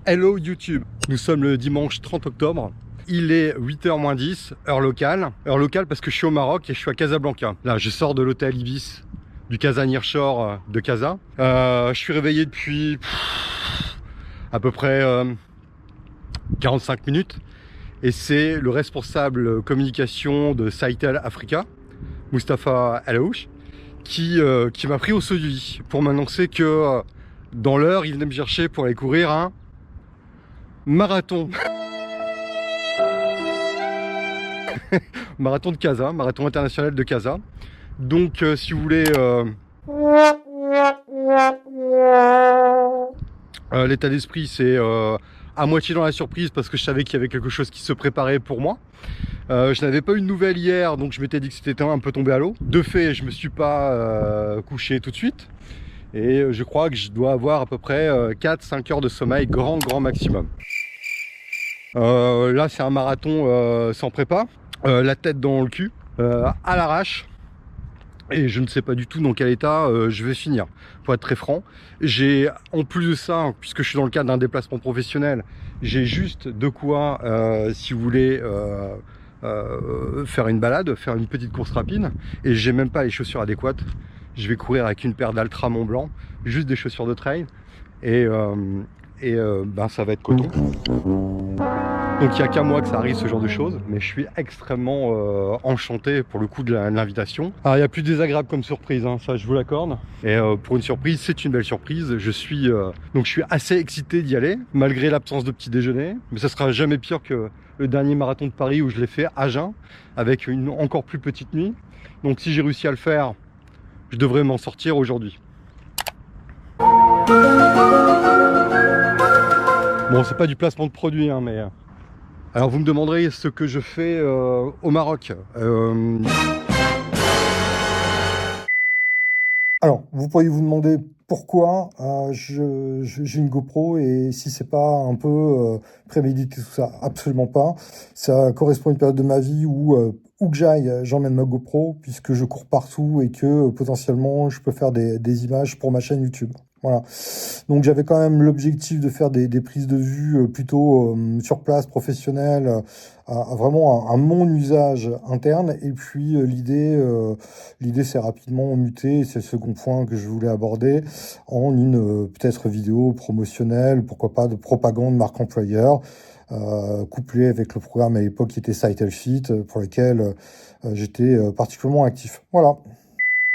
Hello YouTube, nous sommes le dimanche 30 octobre. Il est 8h moins 10, heure locale. Heure locale parce que je suis au Maroc et je suis à Casablanca. Là, je sors de l'hôtel Ibis du Casa Nearshore de Casa. Je suis réveillé depuis à peu près 45 minutes. Et c'est le responsable communication de Sitel Africa, Mustapha Alaouche, qui m'a pris au saut du lit pour m'annoncer que dans l'heure, il venait me chercher pour aller courir un marathon. Marathon de Casa, marathon international de Casa. Donc si vous voulez l'état d'esprit, c'est à moitié dans la surprise parce que je savais qu'il y avait quelque chose qui se préparait pour moi. Je n'avais pas eu de nouvelles hier, donc je m'étais dit que c'était un peu tombé à l'eau. De fait, je me suis pas couché tout de suite. Et je crois que je dois avoir à peu près 4-5 heures de sommeil, grand maximum. Là, c'est un marathon sans prépa, la tête dans le cul, à l'arrache. Et je ne sais pas du tout dans quel état je vais finir. Pour être très franc, j'ai en plus de ça, puisque je suis dans le cadre d'un déplacement professionnel, j'ai juste de quoi, si vous voulez, faire une balade, faire une petite course rapide. Et j'ai même pas les chaussures adéquates. Je vais courir avec une paire d'Altra Mont Blanc, juste des chaussures de trail. Et ben ça va être coton. Donc il n'y a qu'à moi que ça arrive ce genre de choses, mais je suis extrêmement enchanté pour le coup de l'invitation. Alors il y a plus désagréable comme surprise, hein, ça je vous l'accorde. Et pour une surprise, c'est une belle surprise. Je suis assez excité d'y aller, malgré l'absence de petit déjeuner. Mais ça sera jamais pire que le dernier marathon de Paris où je l'ai fait à jeun, avec une encore plus petite nuit. Donc si j'ai réussi à le faire, je devrais m'en sortir aujourd'hui. Bon, c'est pas du placement de produit, hein, mais... Alors vous me demanderez ce que je fais au Maroc. Alors, vous pourriez vous demander pourquoi j'ai une GoPro et si c'est pas un peu prémédité tout ça. Absolument pas. Ça correspond à une période de ma vie où que j'aille, j'emmène ma GoPro puisque je cours partout et que potentiellement je peux faire des images pour ma chaîne YouTube. Voilà. Donc j'avais quand même l'objectif de faire des prises de vue plutôt sur place, professionnelles, vraiment à mon usage interne. Et puis l'idée s'est rapidement mutée, et c'est le second point que je voulais aborder, en une peut-être vidéo promotionnelle, pourquoi pas de propagande marque employeur, couplée avec le programme à l'époque qui était Sitel Fit, pour lequel j'étais particulièrement actif. Voilà.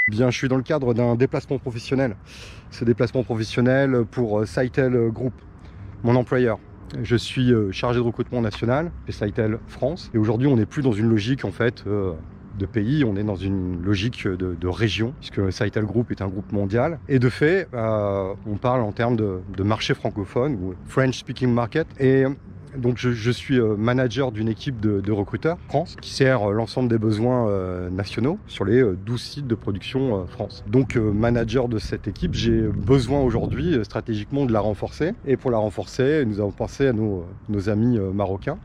Bien, je suis dans le cadre d'un déplacement professionnel. Ce déplacement professionnel pour Sitel Group, mon employeur. Je suis chargé de recrutement national chez Sitel France. Et aujourd'hui, on n'est plus dans une logique en fait de pays, on est dans une logique de région, puisque Sitel Group est un groupe mondial. Et de fait, on parle en termes de marché francophone ou French speaking market. Et donc je suis manager d'une équipe de recruteurs France qui sert l'ensemble des besoins nationaux sur les 12 sites de production France. Donc manager de cette équipe, j'ai besoin aujourd'hui stratégiquement de la renforcer. Et pour la renforcer, nous avons pensé à nos amis marocains.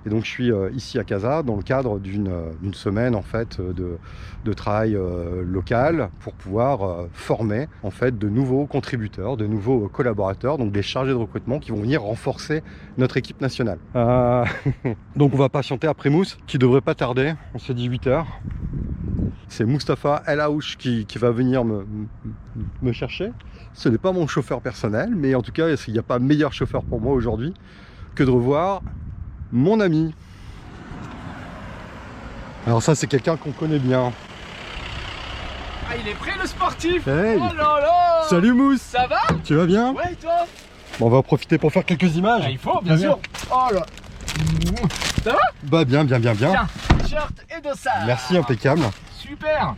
Et donc je suis ici à Casa dans le cadre d'une semaine en fait de travail local pour pouvoir former en fait de nouveaux contributeurs, de nouveaux collaborateurs, donc des chargés de recrutement qui vont venir renforcer notre équipe nationale. Donc on va patienter après Mousse qui devrait pas tarder, on s'est dit 8h. C'est Mustapha Alaouche qui va venir me chercher. Ce n'est pas mon chauffeur personnel, mais en tout cas il n'y a pas meilleur chauffeur pour moi aujourd'hui que de revoir mon ami. Alors ça c'est quelqu'un qu'on connaît bien. Ah, il est prêt le sportif. Hey. Oh là là. Salut Mousse. Ça va? Tu vas bien? Ouais, et toi? Bon, on va en profiter pour faire quelques images. Ah, il faut, bien sûr. Oh là. Ça va? Bah bien. Tiens, t-shirt et dossard. Merci, impeccable. Super.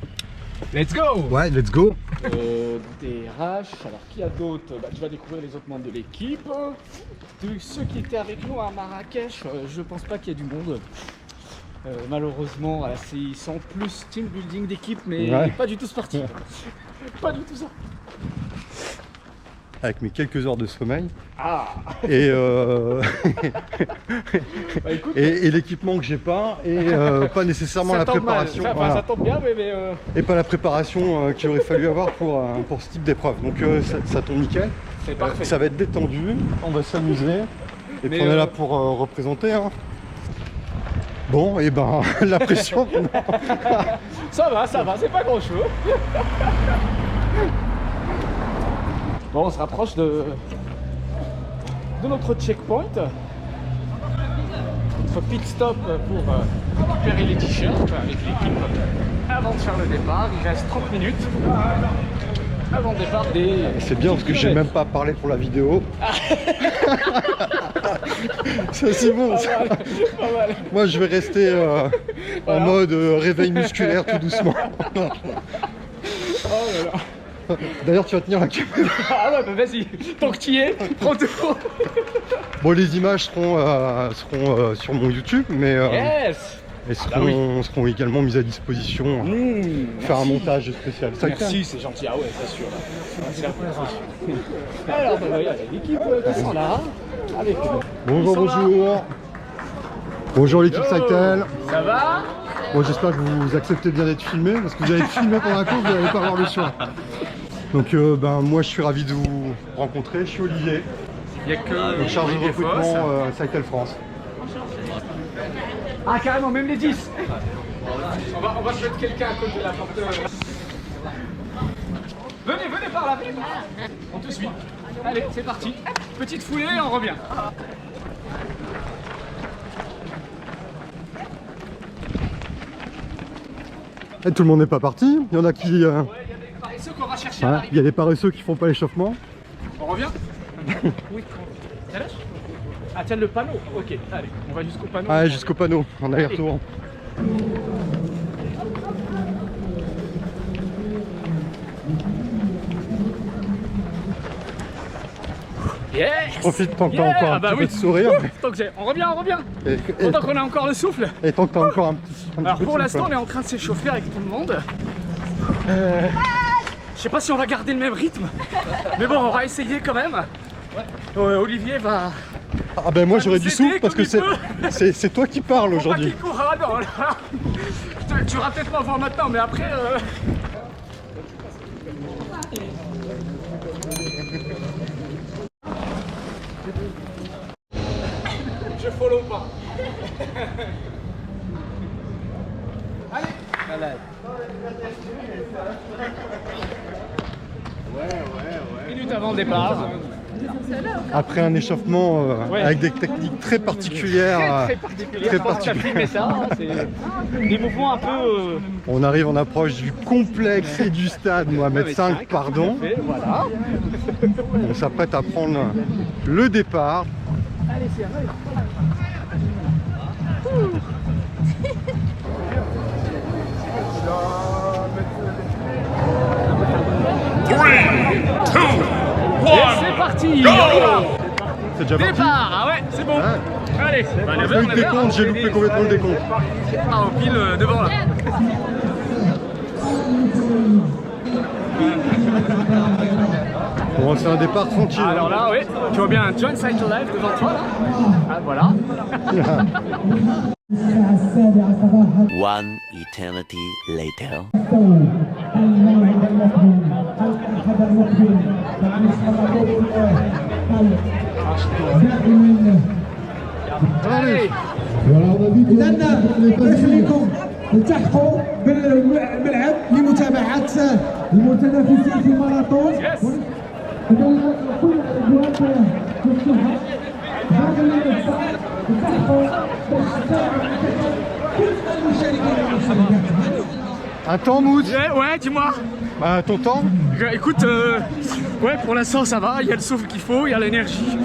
Let's go. Ouais, let's go. DRH, alors qui a d'autres? Tu vas découvrir les autres membres de l'équipe. Ceux qui étaient avec nous à Marrakech, je pense pas qu'il y ait du monde. Malheureusement, voilà, ils sont plus team building d'équipe, mais ouais. pas du tout sportif. Pas du tout ça. avec mes quelques heures de sommeil. Ah. Et, Bah, écoute, et l'équipement que j'ai pas, et pas nécessairement ça la tombe mal. préparation. Ça, enfin, Voilà. ça tombe bien, mais Et pas la préparation qu'il aurait fallu avoir pour ce type d'épreuve. Donc ça tombe nickel. c'est parfait. Ça va être détendu, on va s'amuser. Et Mais, puis on est là pour représenter. Hein. Bon, et ben la pression. Ça va, c'est pas grand chose. Bon, on se rapproche de notre checkpoint. Notre pit stop pour récupérer les t-shirts avec l'équipe avant de faire le départ. Il reste 30 minutes avant le départ des... C'est bien parce que j'ai même pas parlé pour la vidéo. Ça c'est bon. Ça. Pas mal. Moi je vais rester en mode réveil musculaire tout doucement. Oh là là. D'ailleurs tu vas tenir la caméra. Ah ouais, bah vas-y, tant que tu y es, prends tout. Bon, les images seront sur mon YouTube, mais Yes. elles bah oui. seront également mises à disposition. Faire un montage spécial. Ça, Merci, c'est gentil. Ah ouais, c'est sûr. C'est sûr. Alors, bah, il y a l'équipe qui sont là. Avec nous. Bonjour, Ils sont là. bonjour. Bonjour l'équipe Yo. Cytel. Ça va? Bon, j'espère que vous acceptez bien d'être filmé, parce que vous allez être filmé pendant la course, vous n'allez pas voir le soir. Donc ben, moi je suis ravi de vous rencontrer, je suis Olivier, Il n'y a que donc chargé de recrutement Cytel France. Ah, carrément, même les 10. On va se mettre quelqu'un à côté de la porte. Venez par là. On te suit. Allez, c'est parti. Petite foulée, on revient. Et tout le monde n'est pas parti, il y en a qui... Ouais, il y a des paresseux qu'on va chercher à il l'arrivée. y a des paresseux qui font pas l'échauffement. On revient? Oui. Quelle heure? Ah, tiens, le panneau. Ok, allez, on va jusqu'au panneau. Ah, jusqu'au panneau, en aller-retour. Yes. Profite tant que t'as Yeah, encore un bah petit oui. peu de sourire. Tant que on revient. Et, Tant qu'on a encore le souffle. et tant que t'as encore un petit Alors peu pour de l'instant, on souffle. est en train de s'échauffer avec tout le monde. Je sais pas si on va garder le même rythme, mais bon, on va essayer quand même. Olivier va... Ah ben moi j'aurais nous du aider souffle parce comme que il c'est toi qui parles Faut pas aujourd'hui. qu'il court. Ah non, là. Tu vas peut-être pas voir maintenant, mais après... Je follow pas. Allez. Minute avant le départ. Après un échauffement Ouais. avec des techniques très particulières. Très particulier. très Je pense que t'as filmé ça. Hein, c'est des mouvements un peu... On arrive en approche du complexe et du stade Mohamed V, pardon. Et voilà. On s'apprête à prendre le départ. Allez, c'est vrai. C'est parti. C'est déjà parti. Départ. Ah ouais, c'est bon. Ouais. Allez, bah, Le décompte, j'ai loupé complètement le décompte. Ah, au pile devant là. Bon, c'est un départ tranquille. Alors là, oui, tu vois bien un John Cycle Live devant toi là. Ah voilà. One eternity later. Allez. إذا نخليكم التحقوا بالملعب لمتابعة المتنافسين في الماراثون. Yes. Un temps, Mood? Ouais, dis-moi. Bah, ton temps? Écoute, ouais, pour l'instant ça va, il y a le souffle qu'il faut, il y a l'énergie.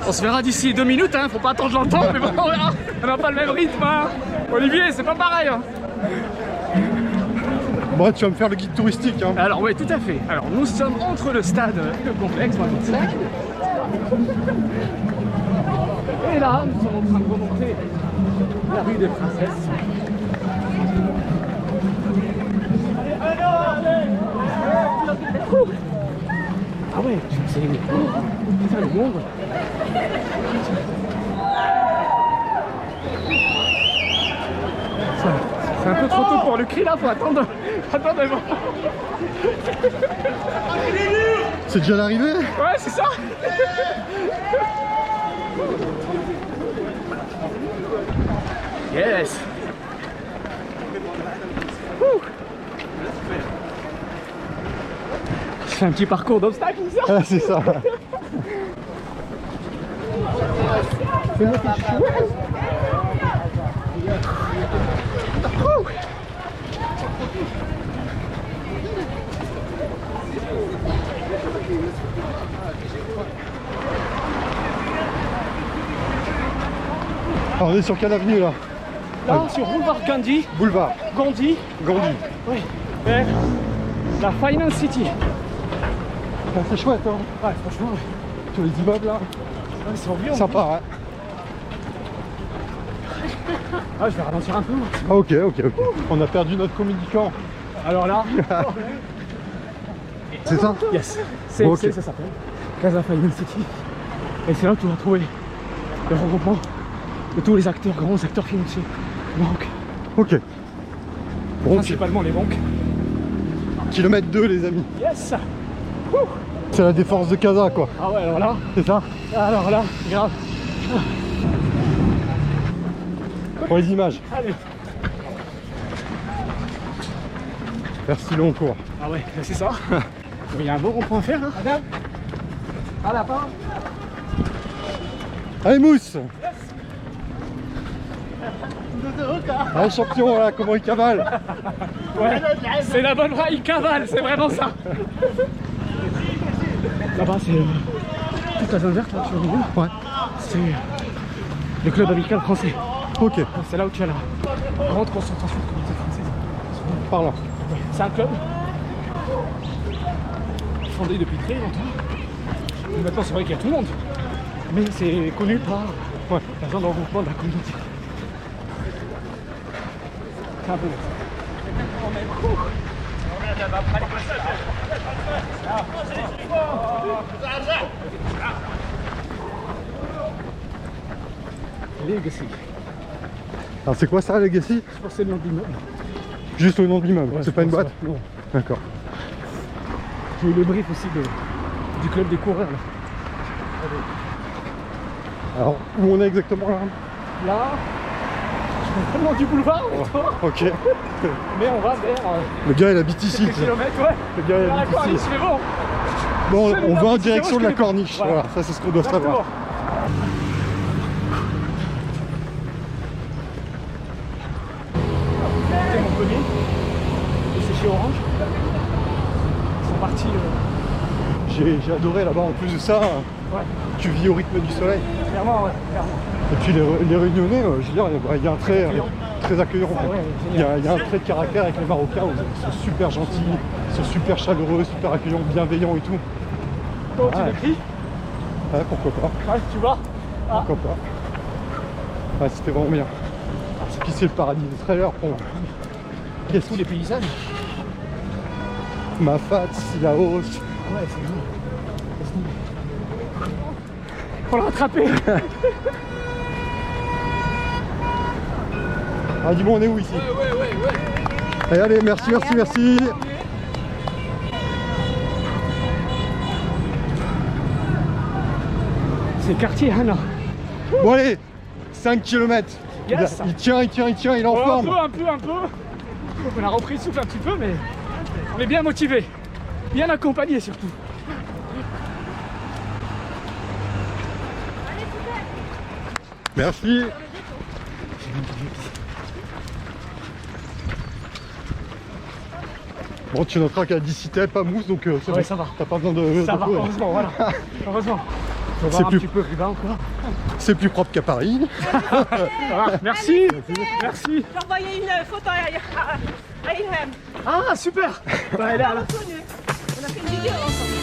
On se verra d'ici 2 minutes, hein, faut pas attendre longtemps, mais bon, on verra. On n'a pas le même rythme, hein. Olivier, c'est pas pareil, hein. Bon, tu vas me faire le guide touristique, hein. Alors, ouais, tout à fait. Alors, nous sommes entre le stade et le complexe, et là, nous sommes en train de remonter la rue des Princesses. Ah ouais, c'est putain, le monde. C'est un peu trop tôt pour le cri là, faut attendre. Attendez-moi. C'est déjà l'arrivée? Ouais, c'est ça. Yes. Ouh. Je fais un petit parcours d'obstacles, c'est ça? Ah, c'est ça. C'est moi qui suis chouette. Ouh. Alors, on est sur quelle avenue là? Là, sur Boulevard Gandhi. Boulevard Gandhi. Gandhi. Oui. Et la Finance City. Ah, c'est chouette hein. Ouais, franchement, ouais. Tous les immeubles là. Ouais, c'est environ. Sympa hein. Ah, je vais ralentir un peu. Moi. Ah, ok. On a perdu notre communicant. Alors là, C'est ça? yes. C'est Ok. ça s'appelle Casa Finance City. Et c'est là que tu vas trouver le regroupement de tous les acteurs, grands acteurs financiers. Banques. Ok. Bon, Principalement les banques. kilomètre 2 les amis. Yes. C'est la défense de Casa quoi. Ah ouais, alors là, C'est ça? grave. Pour les images. Allez. Merci long cours. Ah ouais, c'est ça. Il y a un beau rond-point à faire là. Madame. À la fin. Allez Mousse. Allez champion, voilà comment il cavale. Ouais, c'est la bonne voie, il cavale, c'est vraiment ça. Là-bas, c'est toute la zone verte, là, tu vois. Ouais. C'est le club amical français. Ok, C'est là où tu as la grande concentration de communauté française. par là. C'est un club fondé depuis très longtemps. Et maintenant, c'est vrai qu'il y a tout le monde. Mais c'est connu par la zone de regroupement de la communauté. C'est un peu Legacy. Alors c'est quoi ça Legacy? Je pense que c'est le nom de l'immeuble. Juste le nom de l'immeuble, Ouais, c'est je pas une pense, boîte? ouais. Non. D'accord. J'ai eu le brief aussi du club des coureurs là. Alors où on est exactement là? Là, je connais pas le nom du boulevard, honnêtement, Ok. mais on va vers Le gars il habite ici. quelques kilomètres, ouais. Le gars il Vers la habite corniche, ici. mais bon. Bon, Je connais on pas, va en c'est direction moi, de la je connais pas. corniche. Voilà. Voilà, ça c'est ce qu'on doit savoir. Exactement. C'était Montpellier, et c'est chez Orange. Ils sont partis. J'ai adoré là-bas en plus de ça. Ouais, Tu vis au rythme du soleil. clairement, ouais, clairement. Et puis les Réunionnais, je veux dire, il y a un trait très accueillant. Ah ouais, Il y génial. a un trait de caractère avec les Marocains. Ils sont super gentils, ils sont super chaleureux, super accueillants, bienveillants et tout. Comment tu Ouais. l'écris? Ouais, pourquoi pas. Ouais, tu vois. Ah, Pourquoi pas. Ouais, c'était vraiment bien. Puis c'est le paradis des trailers pour moi. Qu'est-ce tous les paysages. Mafat, Silaos. Ouais, c'est bon. Faut le rattraper. Ah, dis-moi, on est où ici? Allez, merci. C'est quartier Hana. Bon, allez, 5 km. Yes. Il tient, il est en forme. Un peu. On a repris le souffle un petit peu, mais on est bien motivé, bien accompagné surtout. Merci. Bon, tu noteras qu'à d'ici t'es pas mousse, donc c'est Ouais, bon. ça va. T'as pas besoin de Ça va, courir. heureusement, voilà. Heureusement. On va C'est voir un plus- petit peu plus bas encore. C'est plus propre qu'à Paris. Voilà, merci. Merci. J'ai envoyé une photo à Ilham. Ah, super. Bah, elle est là. Reconnu. On a fait une vidéo ensemble.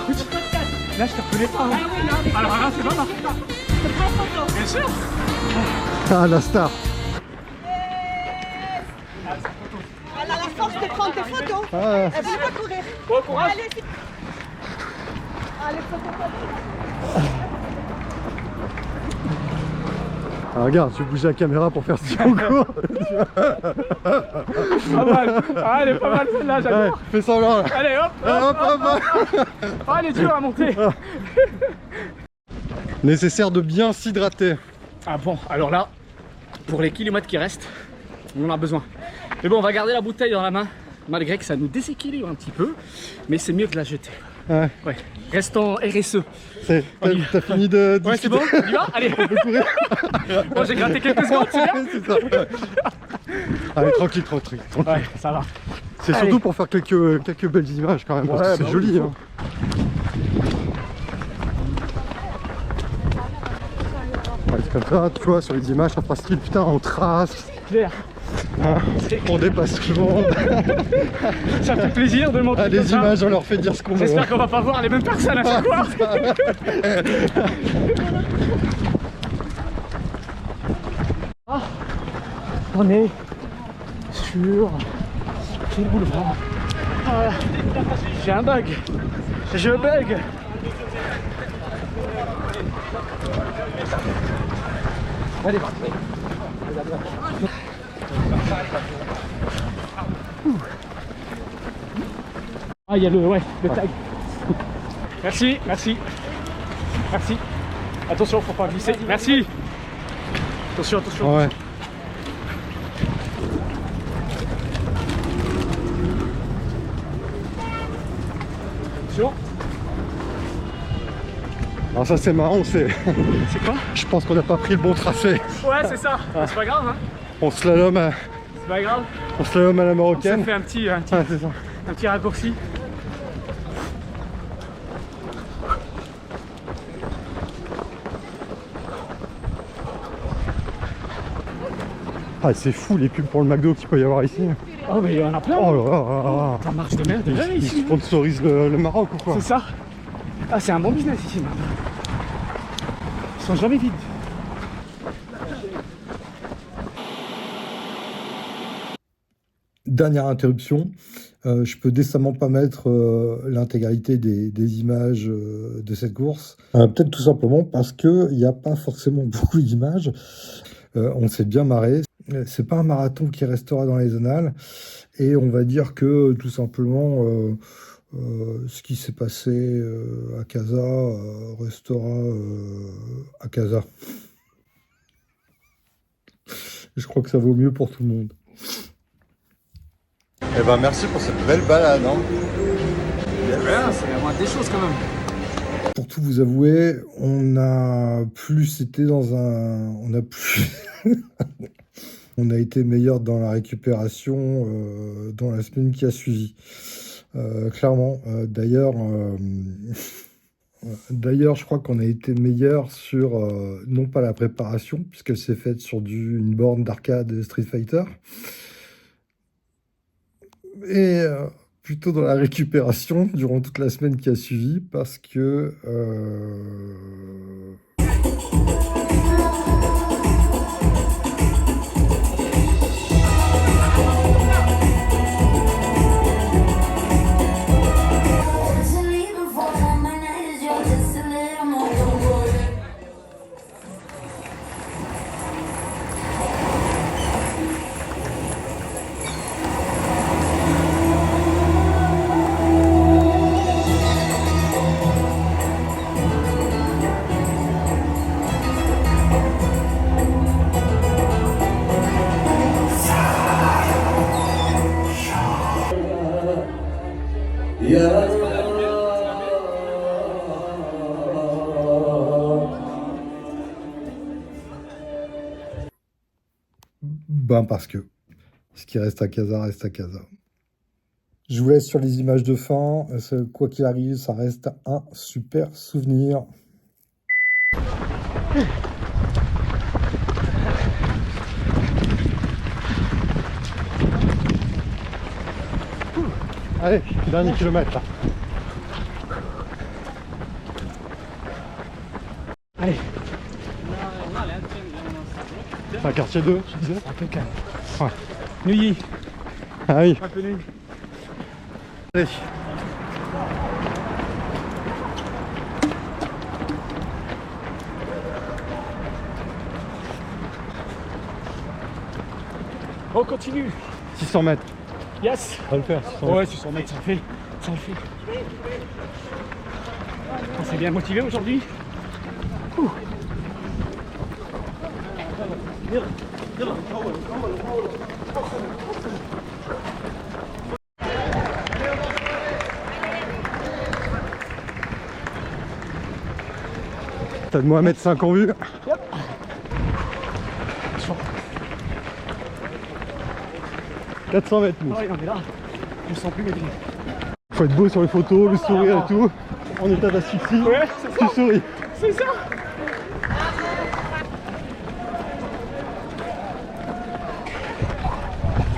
Le podcast. Là, je te reconnais pas. Ah Hein. oui, non, mais Alors là, c'est pas mal. c'est pas photo. Bien sûr. Ah, la star. Elle a la force de prendre des photos. Ah, Elle veut pas courir. Bon courage. Allez, Ah, regarde, tu bouges la caméra pour faire ce concours. Pas mal. Ah, elle est pas mal celle-là, j'adore. Ouais, fais semblant là. Allez, hop, Ah, elle est dure à monter. Nécessaire de bien s'hydrater. Ah bon, alors là, pour les kilomètres qui restent, on en a besoin. Mais bon, on va garder la bouteille dans la main, malgré que ça nous déséquilibre un petit peu. Mais c'est mieux que la jeter. Ouais. Ouais. Restons RSE. T'as fini de Ouais, c'est bon, on y va. Allez. Bon, j'ai gratté quelques secondes, c'est bien. C'est ça. Allez, tranquille, tranquille. Ouais, ça va. C'est surtout pour faire quelques belles images quand même, parce que c'est bah joli. oui, Hein. Ouais, c'est comme ça, tu vois, sur les images, ça fera style, putain, on trace. Clair. Hein, on dépasse le monde. Ça fait plaisir de le montrer. Ah, les comme ça. images, on leur fait dire ce qu'on veut. J'espère qu'on va pas voir les mêmes personnes à chaque fois. Ah, on est sur quel boulevard? Ah, j'ai un bug. Je bug. Allez. Ah, il y a le tag. Merci, merci. Merci. Attention, faut pas glisser. Merci. Attention, attention. Ouais. Attention. Alors ça c'est marrant, c'est... C'est quoi? Je pense qu'on n'a pas pris le bon tracé. Ouais, c'est ça. C'est pas grave, hein. On slalom à, C'est pas grave. on slalom à la On s'est marocaine. fait un petit Ouais, c'est ça. raccourci. Ah, c'est fou les pubs pour le McDo qu'il peut y avoir ici. Oh, mais il y en a plein. Oh là là là là. Ça marche de merde. Ils sponsorisent le Maroc ou quoi? C'est ça. Ah, c'est un bon business ici maintenant. Ils sont jamais vides. Dernière interruption, je peux décemment pas mettre l'intégralité des images de cette course. Peut-être tout simplement parce qu'il n'y a pas forcément beaucoup d'images. On s'est bien marré. C'est pas un marathon qui restera dans les annales. Et on va dire que tout simplement, ce qui s'est passé à Casa restera à Casa. Je crois que ça vaut mieux pour tout le monde. Eh ben merci pour cette belle balade. Hein. C'est la moindre des choses quand même. Pour tout vous avouer, on a plus été dans un... On a plus... on a été meilleur dans la récupération dans la semaine qui a suivi. Clairement. D'ailleurs, je crois qu'on a été meilleur sur, non pas la préparation, puisqu'elle s'est faite sur une borne d'arcade Street Fighter, et plutôt dans la récupération durant toute la semaine qui a suivi, parce que... Ben parce que ce qui reste à Casa reste à Casa. Je vous laisse sur les images de fin. Quoi qu'il arrive, ça reste un super souvenir. Allez, dernier kilomètre là. Allez. C'est un quartier 2, tu disais? Un peu calme. Ouais. Neuilly. Ah oui. Un peu Neuilly. Allez. On continue. 600 mètres. Yes. Ça va le faire, 600 mètres. Ouais, 600 mètres, ça le fait. Ça le fait. On s'est bien motivé aujourd'hui. Ouh. T'as de Mohamed 5 en vue. Yep. 400 mètres, Mousse. Ah ouais, on est là. Je me sens plus mes pieds. Faut être beau sur les photos, le sourire et tout. En état d'asphyxie, Ouais, c'est ça. tu souris. C'est ça.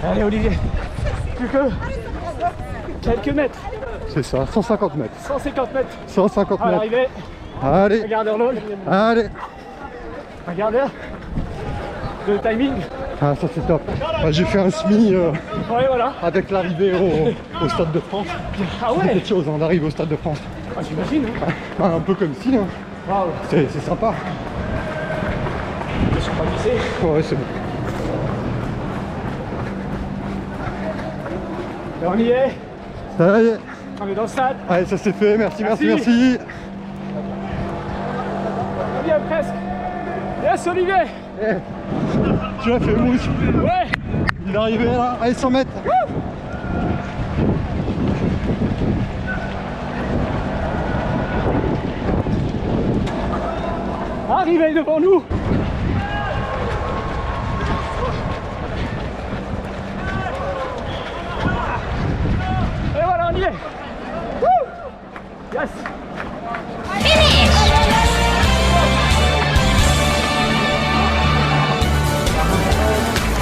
Allez Olivier, plus que quelques mètres, C'est ça, 150 mètres. 150 mètres 150 à mètres. l'arrivée. Allez, Regarde l'horloge, allez. regarde le timing. Ah, ça c'est top. Ah, j'ai fait un semi Ouais, voilà. avec l'arrivée au Stade de France. Ah C'est ouais. quelque chose hein, d'arriver au Stade de France. Ah, j'imagine. Hein. Ah, un peu comme si, hein. Waouh. C'est sympa. Je suis pas glissé. Ouais, c'est bon. Et on y est. Ça y est. On est dans le stade. Allez, ça c'est fait. Merci, merci, Merci. merci. On y est presque. Yes Olivier. Tu l'as fait, Mousse. Ouais. Il est arrivé là. Allez, 100 mètres. Arrivez devant nous. Et voilà, on y est. Wouh. Yes.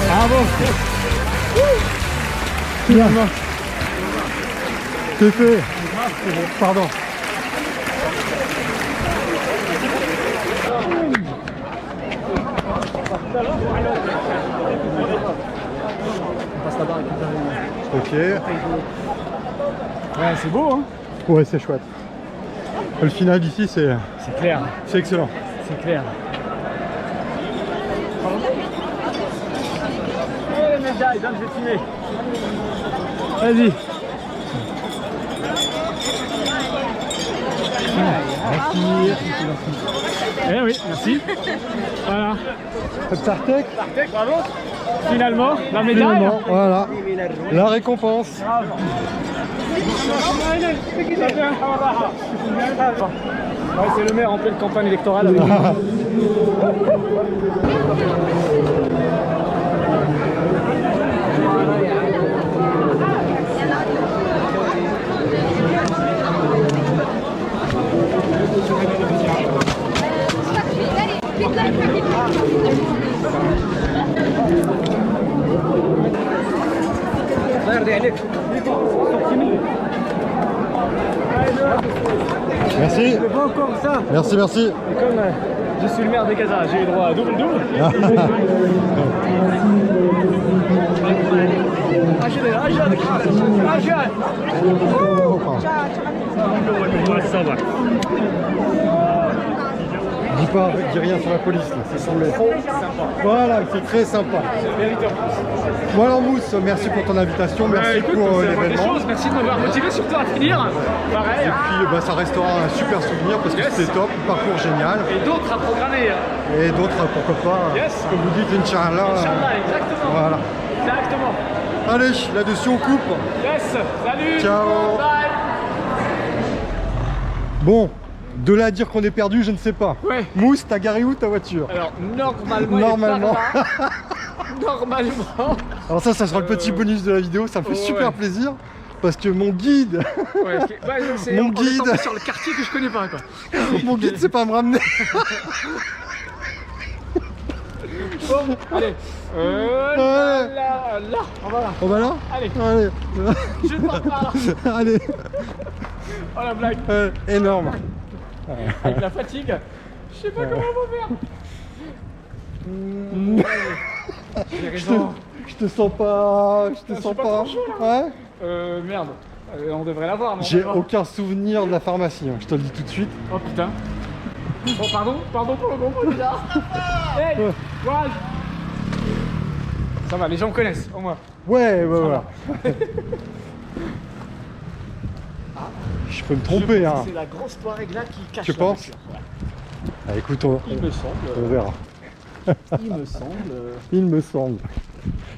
Bravo. Finalement. C'est fait. Pardon. Ok. Ouais, c'est beau, hein. Ouais, c'est chouette. Le final d'ici, c'est Clair. excellent. C'est clair. Eh les médailles, donc je vais filmer. Vas-y. Eh oui, merci. Voilà. Tartek. Parfait, bravo. Finalement, la médaille. Finalement, voilà. La récompense. Ouais, c'est le maire en pleine campagne électorale. Avec Merci. C'est pas encore ça. Merci, merci. Et comme je suis le maire de Gaza, j'ai eu droit à double-double. Ça va. Dis rien sur la police, là. C'est sur le... Voilà, c'est très sympa. Bon alors Mousse, merci pour ton invitation, merci Écoute, pour c'est la moindre des l'événement. choses. Merci de m'avoir motivé surtout à finir. Pareil. Et puis bah, ça restera un super souvenir parce que Yes. c'était top, parcours génial. Et d'autres à programmer. Et d'autres, pourquoi pas, Yes. comme vous dites, Inch'Allah. Inch'Allah, exactement. Voilà. Exactement. Allez, là-dessus on coupe. Yes. Salut. Ciao. Bye. Bon, de là à dire qu'on est perdu, je ne sais pas. Ouais. Mousse, t'as garé où ta voiture? Alors, normalement. Normalement. il est par là. Normalement. Alors ça sera le petit bonus de la vidéo, ça me fait super plaisir. Parce que mon guide, Ouais, c'est Mon on est guide. tombé sur le quartier que je connais pas, quoi. mon guide c'est pas me ramener. Bon, allez. Là, on va là. On va là? Allez. Allez. Je t'en parle. Allez. Oh la blague. Énorme. Avec la fatigue, je sais pas comment on va faire. J'ai raison. Je te sens pas. Je te suis sens pas pas. trop chaud, Ouais. Merde. On devrait l'avoir, non? J'ai aucun souvenir de la pharmacie, hein, je te le dis tout de suite. Oh putain. Oh pardon pour le gros mot déjà. Hey, courage. Ça va, les gens me connaissent, au moins. Ouais, ouais, Ça voilà. Je peux me tromper, Je pense hein. que c'est la grosse poirègue là qui cache Tu la penses? voiture. Ouais. Ah, écoute, on Il me semble. verra. Il me semble. Il me semble.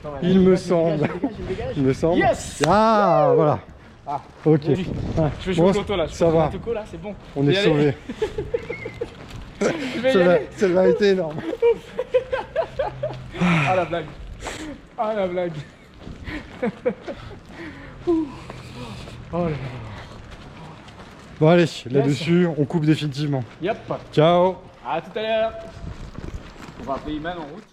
Attends, Il me semble. Je dégage. Il me semble. Yes. Ah, voilà. Ah, Ok. bien vu. Ouais. Je vais jouer Bon, au loto là. Je ça prends va. un toco là, c'est bon. On Je vais est y aller. sauvés. Je vais y aller. Celle-là a été énorme. Ah la blague. Ah la blague. Ouh. Oh là là. Bon allez, là-dessus, on coupe définitivement. Yep. Ciao. À tout à l'heure. On va appeler Iman en route.